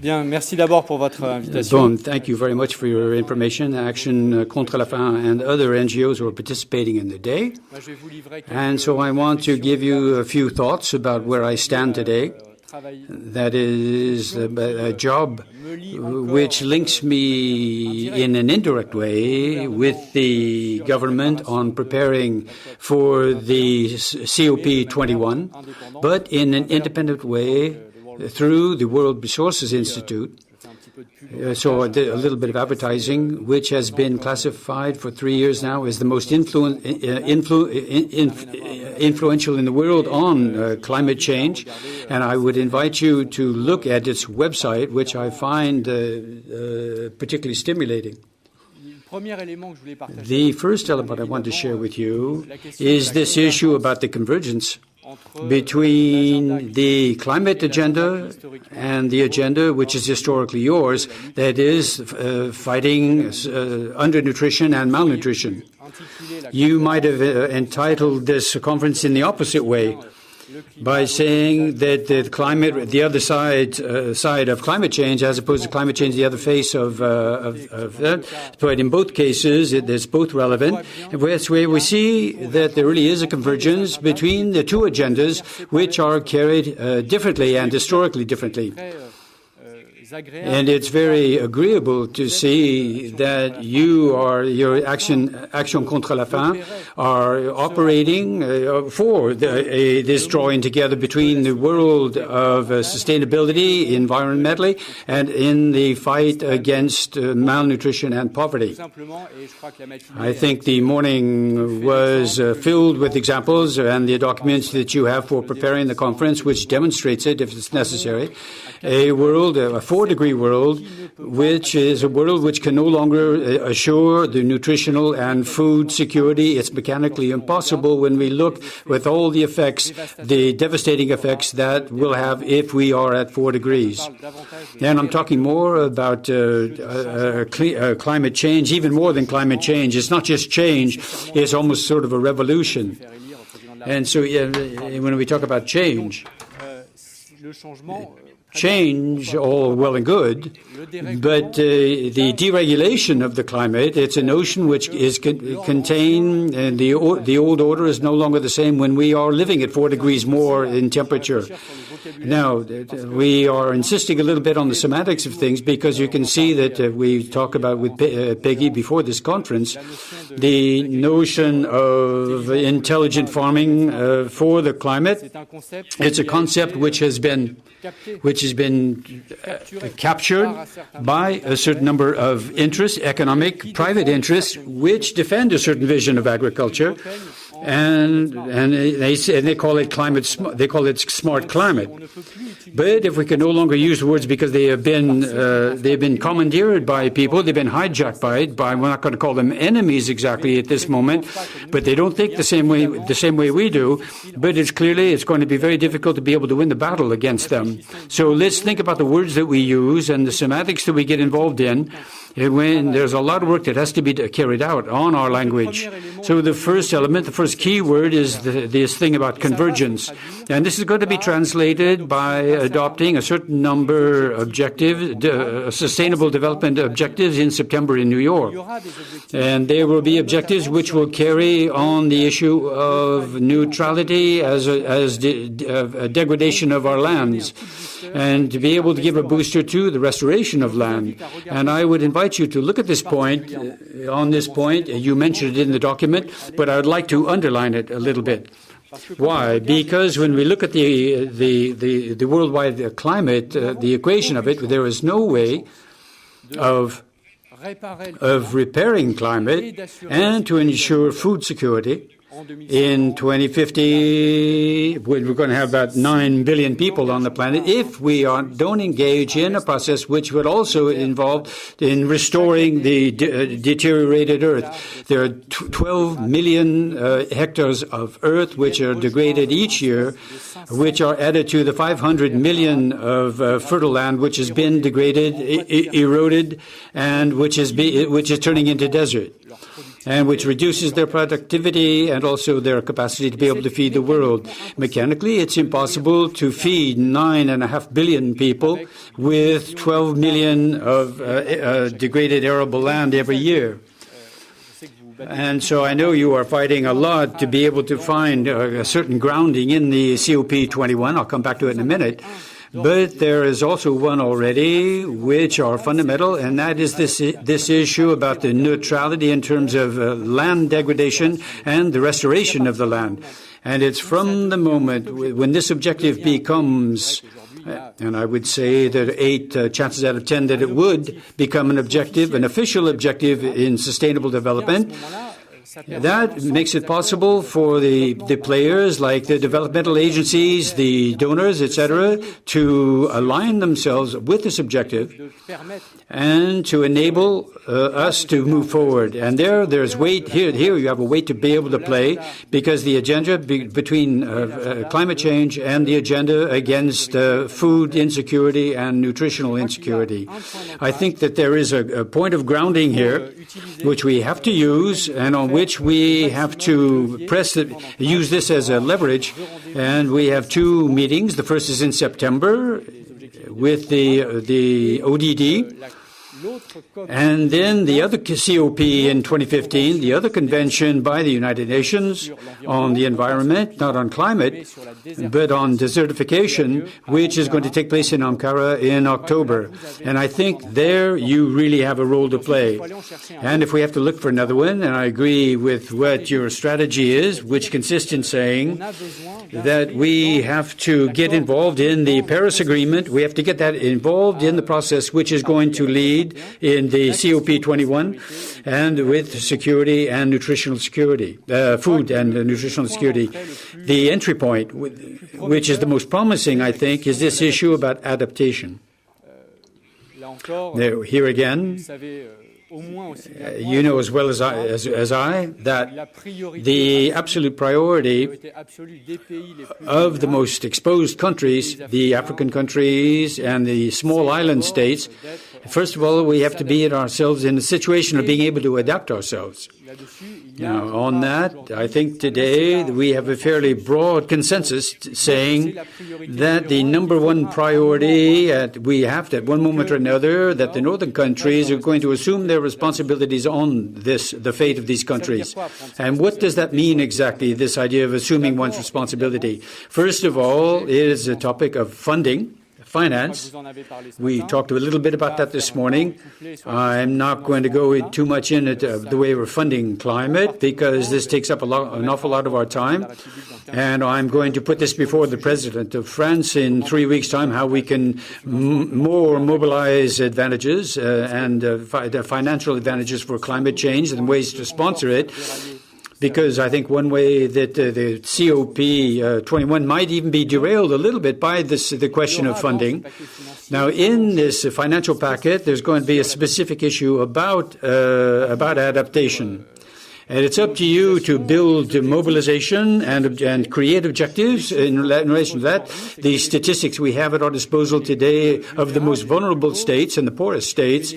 Bien, merci d'abord pour votre invitation. Bon, thank you very much for your information. Action Contre la Faim and other NGOs were participating in the day. And so I want to give you a few thoughts about where I stand today. That is a job which links me in an indirect way with the government on preparing for the COP21, but in an independent way through the World Resources Institute. So a little bit of advertising, which has been classified for 3 years now as the most influential in the world on climate change. And I would invite you to look at its website, which I find particularly stimulating. The first element I want to share with you is this issue about the convergence between the climate agenda and the agenda which is historically yours, that is fighting undernutrition and malnutrition. You might have entitled this conference in the opposite way, by saying that the other side of climate change, as opposed to climate change, the other face of that. But in both cases, it's both relevant. And that's where we see that there really is a convergence between the two agendas, which are carried differently and historically differently. And it's very agreeable to see that your Action Contre la Faim are operating for this drawing together between the world of sustainability environmentally and in the fight against malnutrition and poverty. I think the morning was filled with examples and the documents that you have for preparing the conference, which demonstrates it if it's necessary. A world, a 4-degree world, which is a world which can no longer assure the nutritional and food security. It's mechanically impossible when we look with all the effects, the devastating effects that we'll have if we are at 4 degrees. And I'm talking more about climate change, even more than climate change. It's not just change, it's almost sort of a revolution. And so when we talk about change, all well and good, but the deregulation of the climate, it's a notion which is contained, and the old order is no longer the same when we are living at 4 degrees more in temperature. Now, we are insisting a little bit on the semantics of things because you can see that we talk about with Peggy before this conference, the notion of intelligent farming for the climate. It's a concept which has been captured by a certain number of interests, economic, private interests, which defend a certain vision of agriculture. And they call it smart climate. But if we can no longer use the words because they have been commandeered by people, they've been hijacked by we're not going to call them enemies exactly at this moment, but they don't think the same way we do. But it's going to be very difficult to be able to win the battle against them. So let's think about the words that we use and the semantics that we get involved in. When there's a lot of work that has to be carried out on our language. So the first element, the first key word is this thing about convergence. And this is going to be translated by adopting a certain number of sustainable development objectives in September in New York. And there will be objectives which will carry on the issue of neutrality as a degradation of our lands, and to be able to give a booster to the restoration of land. And I would invite you to look at this point. On this point, you mentioned it in the document, but I would like to underline it a little bit. Why? Because when we look at the worldwide climate, the equation of it, there is no way of repairing climate and to ensure food security. In 2050, we're going to have about 9 billion people on the planet if we don't engage in a process which would also involve in restoring the deteriorated earth. There are 12 million hectares of earth which are degraded each year, which are added to the 500 million of fertile land which has been degraded, eroded, and which is turning into desert. and which reduces their productivity and also their capacity to be able to feed the world. Mechanically, it's impossible to feed 9.5 billion people with 12 million of degraded arable land every year. And so I know you are fighting a lot to be able to find a certain grounding in the COP21. I'll come back to it in a minute. But there is also one already which are fundamental, and that is this issue about the neutrality in terms of land degradation and the restoration of the land. And it's from the moment when this objective becomes, and I would say that 8 chances out of 10 that it would become an objective, an official objective in sustainable development. That makes it possible for the players like the developmental agencies, the donors, etc., to align themselves with this objective and to enable us to move forward. And there's weight here. Here you have a weight to be able to play because the agenda between climate change and the agenda against food insecurity and nutritional insecurity. I think that there is a point of grounding here which we have to use and on which we have to use this as a leverage. And we have 2 meetings. The first is in September with the ODD. And then the other COP in 2015, the other convention by the United Nations on the environment, not on climate, but on desertification, which is going to take place in Ankara in October. And I think there you really have a role to play. And if we have to look for another one, and I agree with what your strategy is, which consists in saying that we have to get involved in the Paris Agreement, we have to get that involved in the process which is going to lead in the COP21 and with security and nutritional security, food and nutritional security. The entry point, which is the most promising, I think, is this issue about adaptation. Here again, you know as well as I that the absolute priority of the most exposed countries, the African countries and the small island states, first of all, we have to be ourselves in a situation of being able to adapt ourselves. Now, on that, I think today we have a fairly broad consensus saying that the number one priority we have at one moment or another that the northern countries are going to assume their responsibilities on the fate of these countries. And what does that mean exactly, this idea of assuming one's responsibility? First of all, it is a topic of funding. Finance. We talked a little bit about that this morning. I'm not going to go too much in it the way we're funding climate because this takes up an awful lot of our time. And I'm going to put this before the President of France in 3 weeks' time, how we can more mobilize advantages and financial advantages for climate change and ways to sponsor it. Because I think one way that the COP21 might even be derailed a little bit by the question of funding. Now, in this financial packet, there's going to be a specific issue about adaptation. And it's up to you to build mobilization and create objectives in relation to that. The statistics we have at our disposal today of the most vulnerable states and the poorest states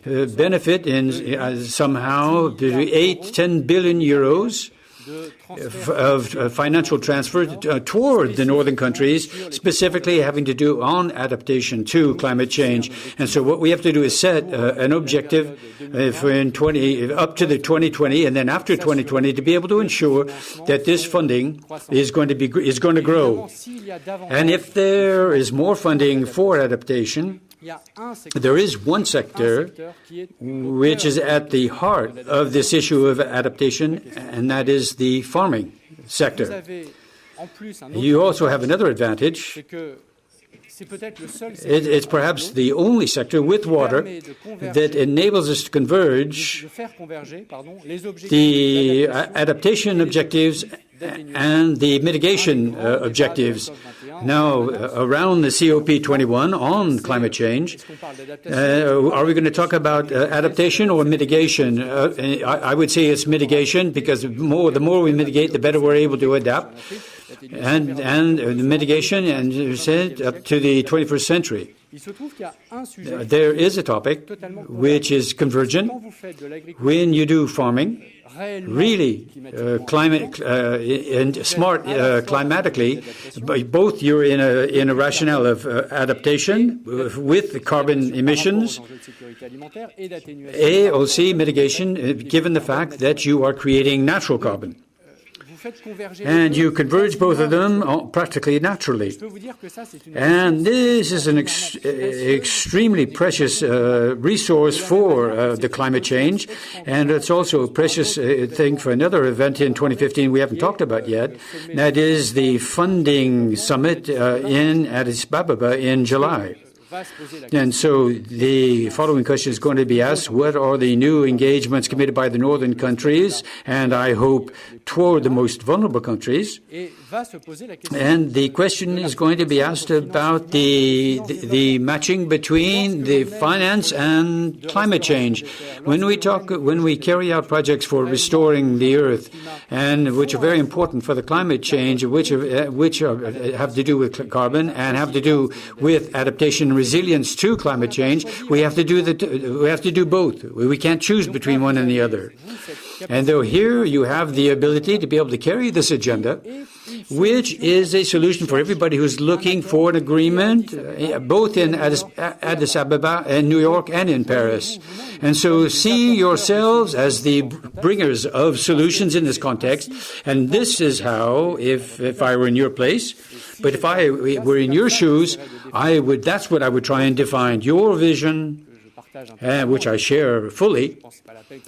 benefit in somehow 8-10 billion euros of financial transfer toward the northern countries, specifically having to do on adaptation to climate change. And so what we have to do is set an objective for up to the 2020 and then after 2020 to be able to ensure that this funding is going to grow. And if there is more funding for adaptation, there is one sector which is at the heart of this issue of adaptation, and that is the farming sector. You also have another advantage. It's perhaps the only sector with water that enables us to converge the adaptation objectives and the mitigation objectives. Now, around the COP21 on climate change, are we going to talk about adaptation or mitigation? I would say it's mitigation because the more we mitigate, the better we're able to adapt. And the mitigation, and you said, up to the 21st century. There is a topic which is convergent. When you do farming, really climate and smart climatically, both you're in a rationale of adaptation with the carbon emissions, and also mitigation, given the fact that you are creating natural carbon. And you converge both of them practically naturally. And this is an extremely precious resource for the climate change. And it's also a precious thing for another event in 2015 we haven't talked about yet. That is the funding summit in Addis Ababa in July. And so the following question is going to be asked: what are the new engagements committed by the northern countries, and I hope toward the most vulnerable countries? And the question is going to be asked about the matching between the finance and climate change. When we carry out projects for restoring the earth, and which are very important for the climate change, which have to do with carbon and have to do with adaptation and resilience to climate change, we have to do both. We can't choose between one and the other. And though here you have the ability to be able to carry this agenda, which is a solution for everybody who's looking for an agreement, both in Addis Ababa and New York and in Paris. And so see yourselves as the bringers of solutions in this context. And this is how, if I were in your place, but if I were in your shoes, that's what I would try and define. Your vision, which I share fully.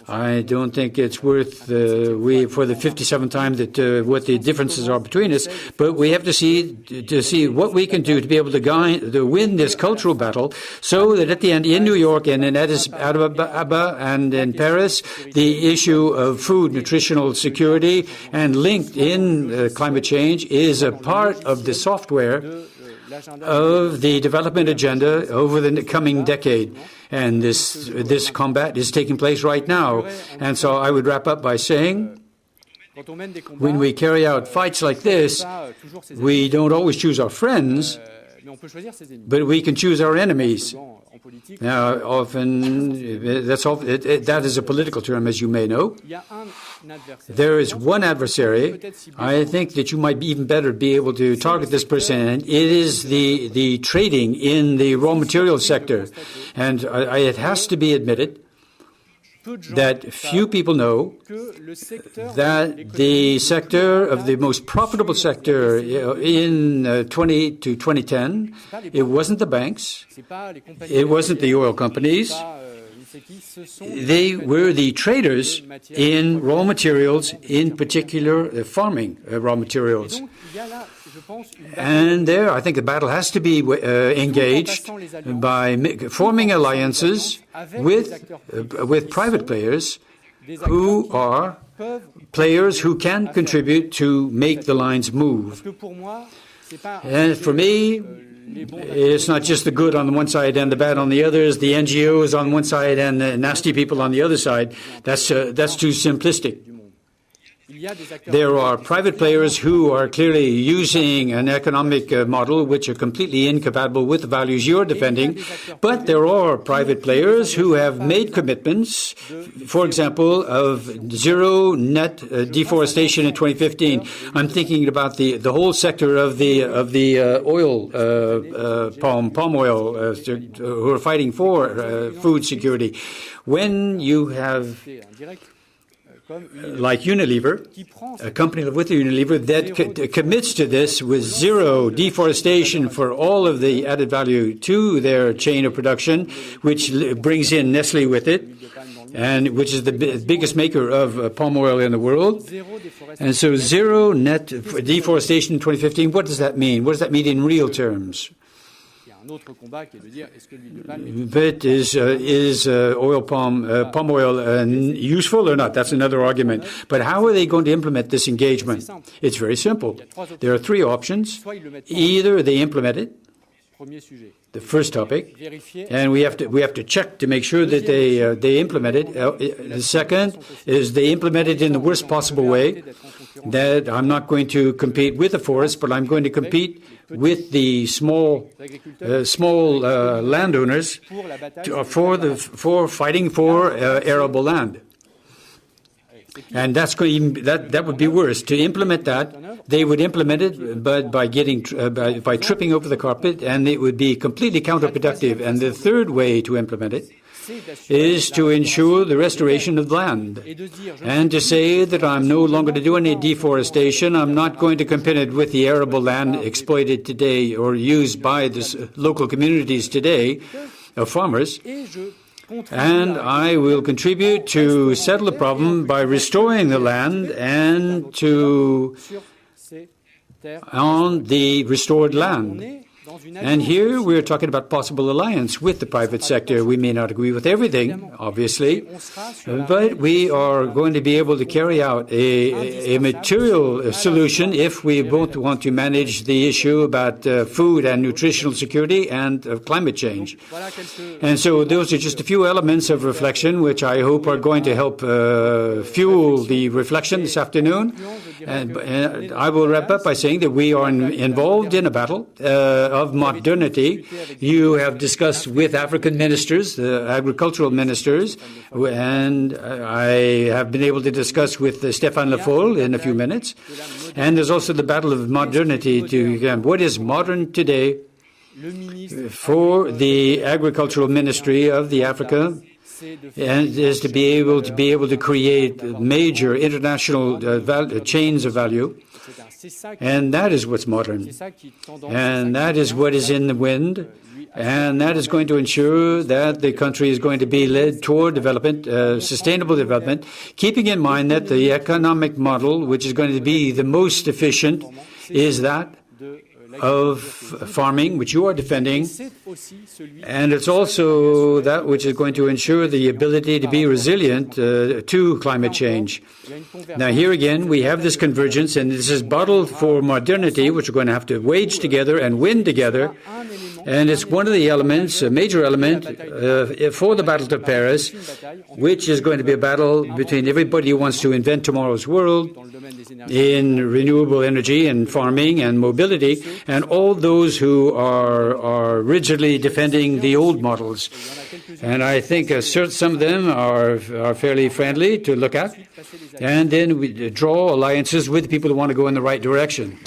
I don't think it's worth for the 57th time that what the differences are between us, but we have to see what we can do to be able to win this cultural battle, so that at the end, in New York and in Addis Ababa and in Paris, the issue of food, nutritional security, and linked in climate change is a part of the software of the development agenda over the coming decade. And this combat is taking place right now. And so I would wrap up by saying, when we carry out fights like this, we don't always choose our friends, but we can choose our enemies. Now, often, that is a political term, as you may know. There is one adversary. I think that you might even better be able to target this person, and it is the trading in the raw materials sector. And it has to be admitted that few people know that the sector of the most profitable sector in 20 to 2010, it wasn't the banks, it wasn't the oil companies, they were the traders in raw materials, in particular farming raw materials. And there, I think the battle has to be engaged by forming alliances with private players who are players who can contribute to make the lines move. And for me, it's not just the good on the one side and the bad on the others, the NGOs on one side and the nasty people on the other side. That's too simplistic. There are private players who are clearly using an economic model which are completely incompatible with the values you're defending, but there are private players who have made commitments, for example, of zero net deforestation in 2015. I'm thinking about the whole sector of the oil, palm oil, who are fighting for food security. When you have like Unilever, a company with Unilever that commits to this with zero deforestation for all of the added value to their chain of production, which brings in Nestle with it, and which is the biggest maker of palm oil in the world. And so zero net deforestation in 2015, what does that mean? What does that mean in real terms? But is oil palm oil useful or not? That's another argument. But how are they going to implement this engagement? It's very simple. There are three options. Either they implement it, the first topic, and we have to check to make sure that they implement it. The second is they implement it in the worst possible way, that I'm not going to compete with the forest, but I'm going to compete with the small landowners for fighting for arable land. And that would be worse. To implement that, they would implement it, but by tripping over the carpet, and it would be completely counterproductive. And the third way to implement it is to ensure the restoration of land, and to say that I'm no longer to do any deforestation. I'm not going to compete with the arable land exploited today or used by the local communities today of farmers. And I will contribute to settle the problem by restoring the land and on the restored land. And here we're talking about possible alliance with the private sector. We may not agree with everything, obviously, but we are going to be able to carry out a material solution if we both want to manage the issue about food and nutritional security and climate change. And so those are just a few elements of reflection which I hope are going to help fuel the reflection this afternoon. And I will wrap up by saying that we are involved in a battle of modernity. You have discussed with African ministers, the agricultural ministers, and I have been able to discuss with Stéphane Le Foll in a few minutes. And there's also the battle of modernity. What is modern today for the agricultural ministry of the Africa? And is to be able to create major international chains of value. And that is what's modern. And that is what is in the wind. And that is going to ensure that the country is going to be led toward development, sustainable development, keeping in mind that the economic model, which is going to be the most efficient, is that of farming, which you are defending, and it's also that which is going to ensure the ability to be resilient to climate change. Now, here again, we have this convergence, and this is battle for modernity, which we're going to have to wage together and win together. And it's one of the elements, a major element for the Battle of Paris, which is going to be a battle between everybody who wants to invent tomorrow's world in renewable energy and farming and mobility, and all those who are rigidly defending the old models. And I think some of them are fairly friendly to look at. And then we draw alliances with people who want to go in the right direction.